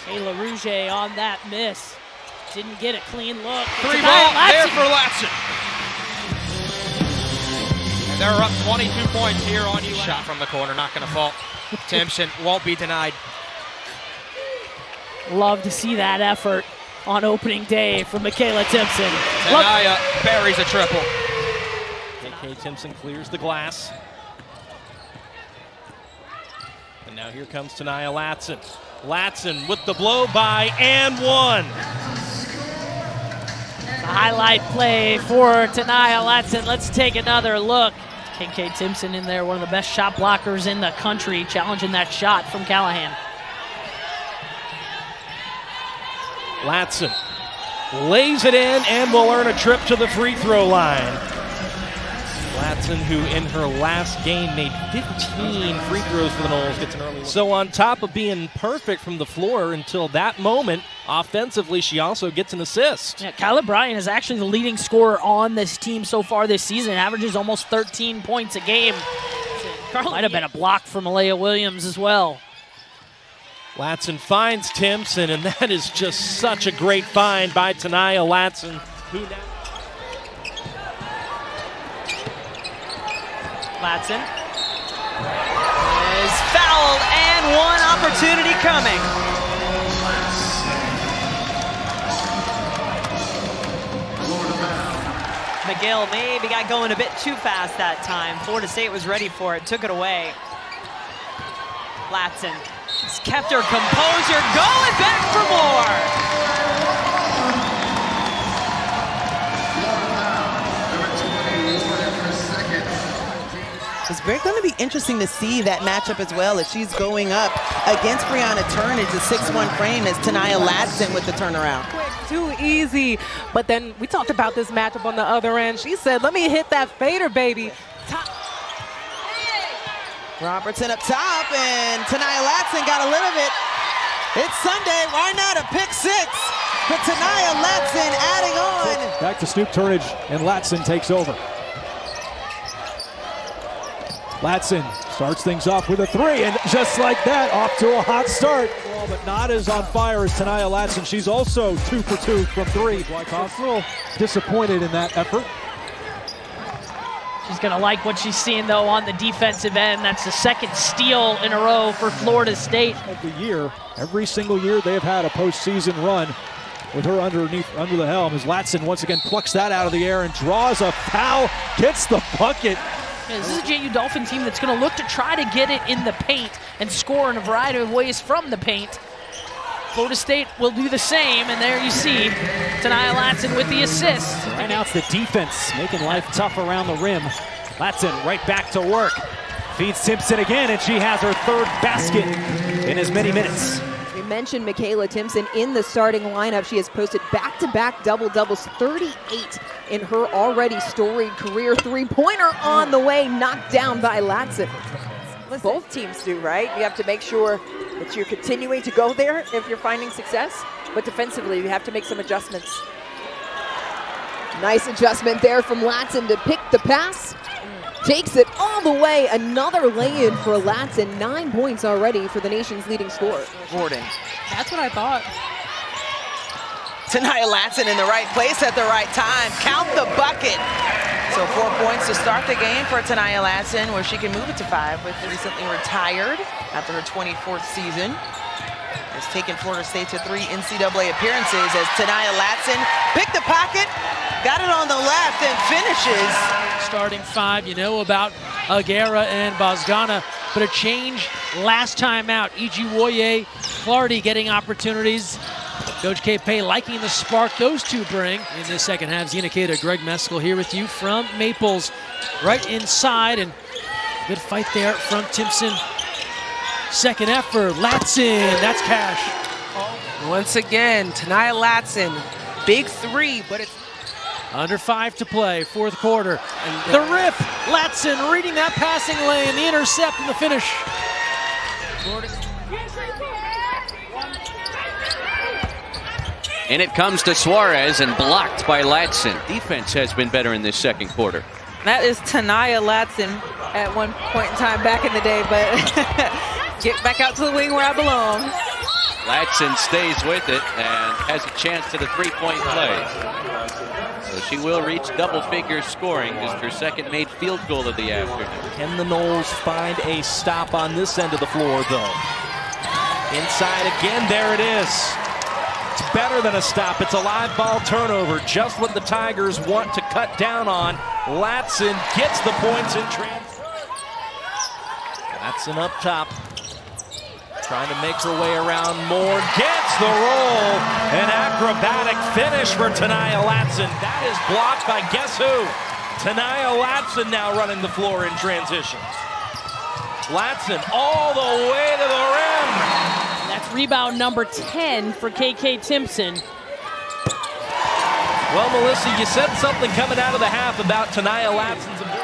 Kayla Rouget on that miss. Didn't get a clean look. Three ball there for Latson. And they're up 22 points here on UNI. Shot from the corner, not going to fall. Timpson won't be denied. Love to see that effort on opening day from Michaela Timpson. Tenaya buries a triple. AK Timpson clears the glass. And now here comes Tenaya Latson. Latson with the blow by and one. The highlight play for Tenaya Latson. Let's take another look. KK Timpson in there, one of the best shot blockers in the country, challenging that shot from Callahan. Latson lays it in and will earn a trip to the free throw line. Latson, who in her last game made 15 free throws for the Noles, gets an early one. So on top of being perfect from the floor until that moment, offensively she also gets an assist. Yeah, Kyla Bryan is actually the leading scorer on this team so far this season, averages almost 13 points a game. Might have been a block from Malaya Williams as well. Latson finds Timpson, and that is just such a great find by Tenaya Latson, who now Latson is fouled and one opportunity coming. McGill maybe got going a bit too fast that time. Florida State was ready for it, took it away. Latson has kept her composure, going back for more. It's very going to be interesting to see that matchup as well if she's going up against Brianna Turnage, the 6'1" frame, as Tenaya Latson with the turnaround. Quick, too easy. But then we talked about this matchup on the other end. She said, let me hit that fader, baby. Robertson up top, and Tenaya Latson got a little bit. It's Sunday, why not a pick six? But Tenaya Latson adding on. Back to Snoop Turnage, and Latson takes over. Latson starts things off with a three, and just like that, off to a hot start. Well, but not as on fire as Tenaya Latson. She's also 2 for 2 from three. Wyckoff's a little disappointed in that effort. She's going to like what she's seeing, though, on the defensive end. That's the second steal in a row for Florida State. Of the year, every single year they have had a postseason run with her under the helm, as Latson once again plucks that out of the air and draws a foul, gets the bucket. Yeah, this is a JU Dolphin team that's going to look to try to get it in the paint and score in a variety of ways from the paint. Florida State will do the same, and there you see Tenaya Latson with the assist. Right now it's the defense making life tough around the rim. Latson right back to work. Feeds Timpson again, and she has her third basket in as many minutes. We mentioned Michaela Timpson in the starting lineup. She has posted back-to-back double-doubles, 38 in her already storied career. Three-pointer on the way, knocked down by Latson. Both teams do, right? You have to make sure that you're continuing to go there if you're finding success, but defensively you have to make some adjustments. Nice adjustment there from Latson to pick the pass. Takes it all the way, another lay-in for Latson. 9 points already for the nation's leading scorer. Gordon. That's what I thought. Tenaya Latson in the right place at the right time. Count the bucket. So 4 points to start the game for Tenaya Latson, where she can move it to 5, with recently retired after her 24th season. Has taken Florida State to 3 NCAA appearances as Tenaya Latson picked the pocket, got it on the left, and finishes. Starting 5, you know about Aguera and Bozgana, but a change last time out. E.G. Woye, Clardy getting opportunities. Coach K. Pay liking the spark those two bring in this second half. Zena Kata, Greg Meskel here with you from Maples, right inside, and good fight there from Timpson. Second effort, Latson, that's cash. Once again, Tenaya Latson, big three, but it's under 5 to play, fourth quarter. And the rip, Latson reading that passing lane, the intercept and the finish. And it comes to Suarez and blocked by Latson. Defense has been better in this second quarter. That is Tenaya Latson at one point in time back in the day, but get back out to the wing where I belong. Latson stays with it and has a chance at a three-point play. So she will reach double figure scoring, just her second made field goal of the afternoon. Can the Noles find a stop on this end of the floor, though? Inside again, there it is. It's better than a stop. It's a live ball turnover, just what the Tigers want to cut down on. Latson gets the points in transition. Latson up top, trying to make her way around more, gets the roll. An acrobatic finish for Tania Latson. That is blocked by guess who? Tania Latson now running the floor in transition. Latson all the way to the rim. That's rebound number 10 for KK Timpson. Well, Melissa, you said something coming out of the half about Tania Latson's ability.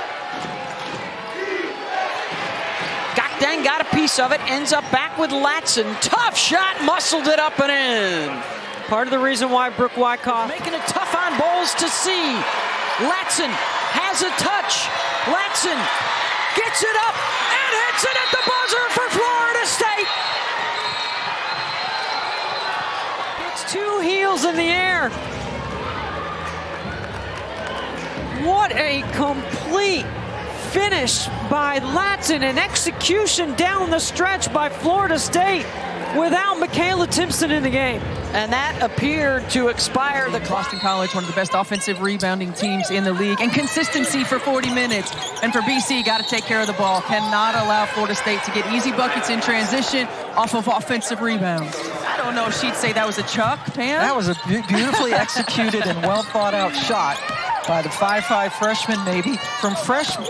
Gakdeng got a piece of it, ends up back with Latson. Tough shot, muscled it up and in. Part of the reason why Brooke Wyckoff making it tough on Bowles to see. Latson has a touch. Latson gets it up and hits it at the buzzer for Florida State. It's two heels in the air. What a complete finish by Latson, and execution down the stretch by Florida State without Michaela Timpson in the game. And that appeared to expire the clock. Boston College, one of the best offensive rebounding teams in the league, and consistency for 40 minutes. And for BC, got to take care of the ball. Cannot allow Florida State to get easy buckets in transition off of offensive rebounds. I don't know if she'd say that was a chuck, Pam. That was a beautifully executed and well thought out shot by the 5'5" freshman, maybe from Fresno.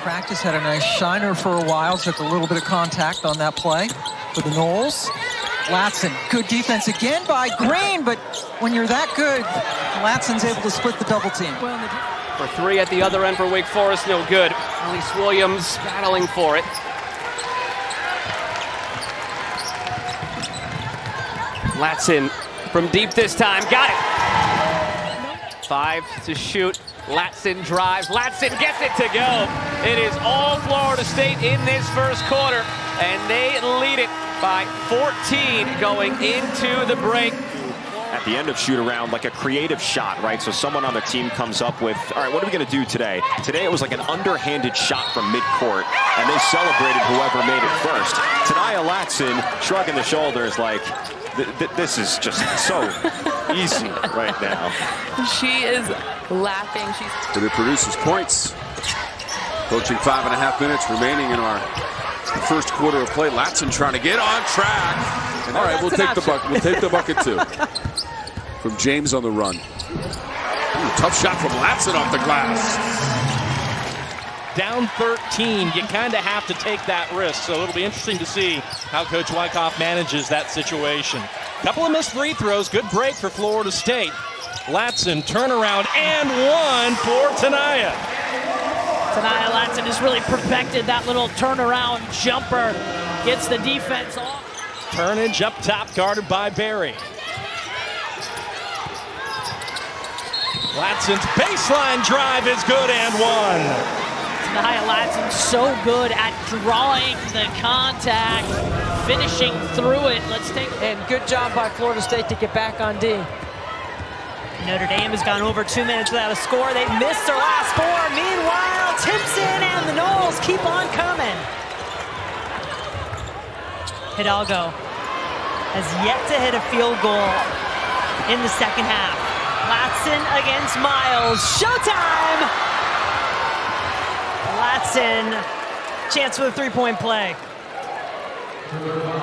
Practice had a nice shiner for a while. Took a little bit of contact on that play for the Noles. Latson, good defense again by Green, but when you're that good, Latson's able to split the double team. For three at the other end for Wake Forest, no good. Elise Williams battling for it. Latson from deep this time, got it. 5 to shoot. Latson drives. Latson gets it to go. It is all Florida State in this first quarter, and they lead it by 14 going into the break. At the end of shoot around, like a creative shot, right? So someone on the team comes up with, all right, what are we going to do today? Today it was like an underhanded shot from midcourt, and they celebrated whoever made it first. Tania Latson shrugging the shoulders like, this is just so easy right now. She is laughing. But it produces points. Coaching 5.5 minutes remaining in our first quarter of play. Latson trying to get on track. And all right, we'll take the bucket. We'll take the bucket too. From James on the run. Ooh, tough shot from Latson off the glass. Down 13, you kind of have to take that risk, so it'll be interesting to see how Coach Wyckoff manages that situation. Couple of missed free throws, good break for Florida State. Latson, turnaround, and one for Tania. Tania Latson has really perfected that little turnaround jumper. Gets the defense off. Turnage up top, guarded by Barry. Latson's baseline drive is good and one. Tania Latson so good at drawing the contact, finishing through it. Let's take and good job by Florida State to get back on D. Notre Dame has gone over 2 minutes without a score. They missed their last score. Meanwhile, Timpson and the Noles keep on coming. Hidalgo has yet to hit a field goal in the second half. Latson against Miles. Showtime! Latson, chance for the three-point play.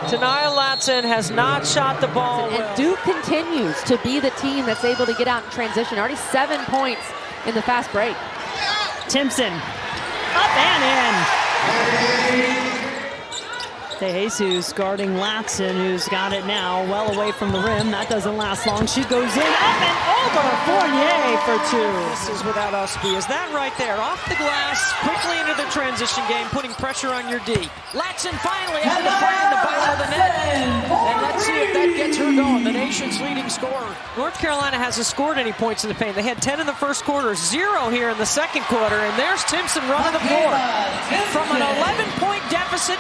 Tania Latson has not shot the ball well. And Duke continues to be the team that's able to get out in transition. Already 7 points in the fast break. Timpson, up and in. De Jesus guarding Latson, who's got it now well away from the rim. That doesn't last long. She goes in, up and over. Fournier for two. This is without Usby. Is that right there? Off the glass, quickly into the transition game, putting pressure on your D. Latson finally able to find the bottom of the net. And let's see if that gets her going. The nation's leading scorer. North Carolina hasn't scored any points in the paint. They had 10 in the first quarter, 0 here in the second quarter. And there's Timpson running the floor. From an 11-point deficit.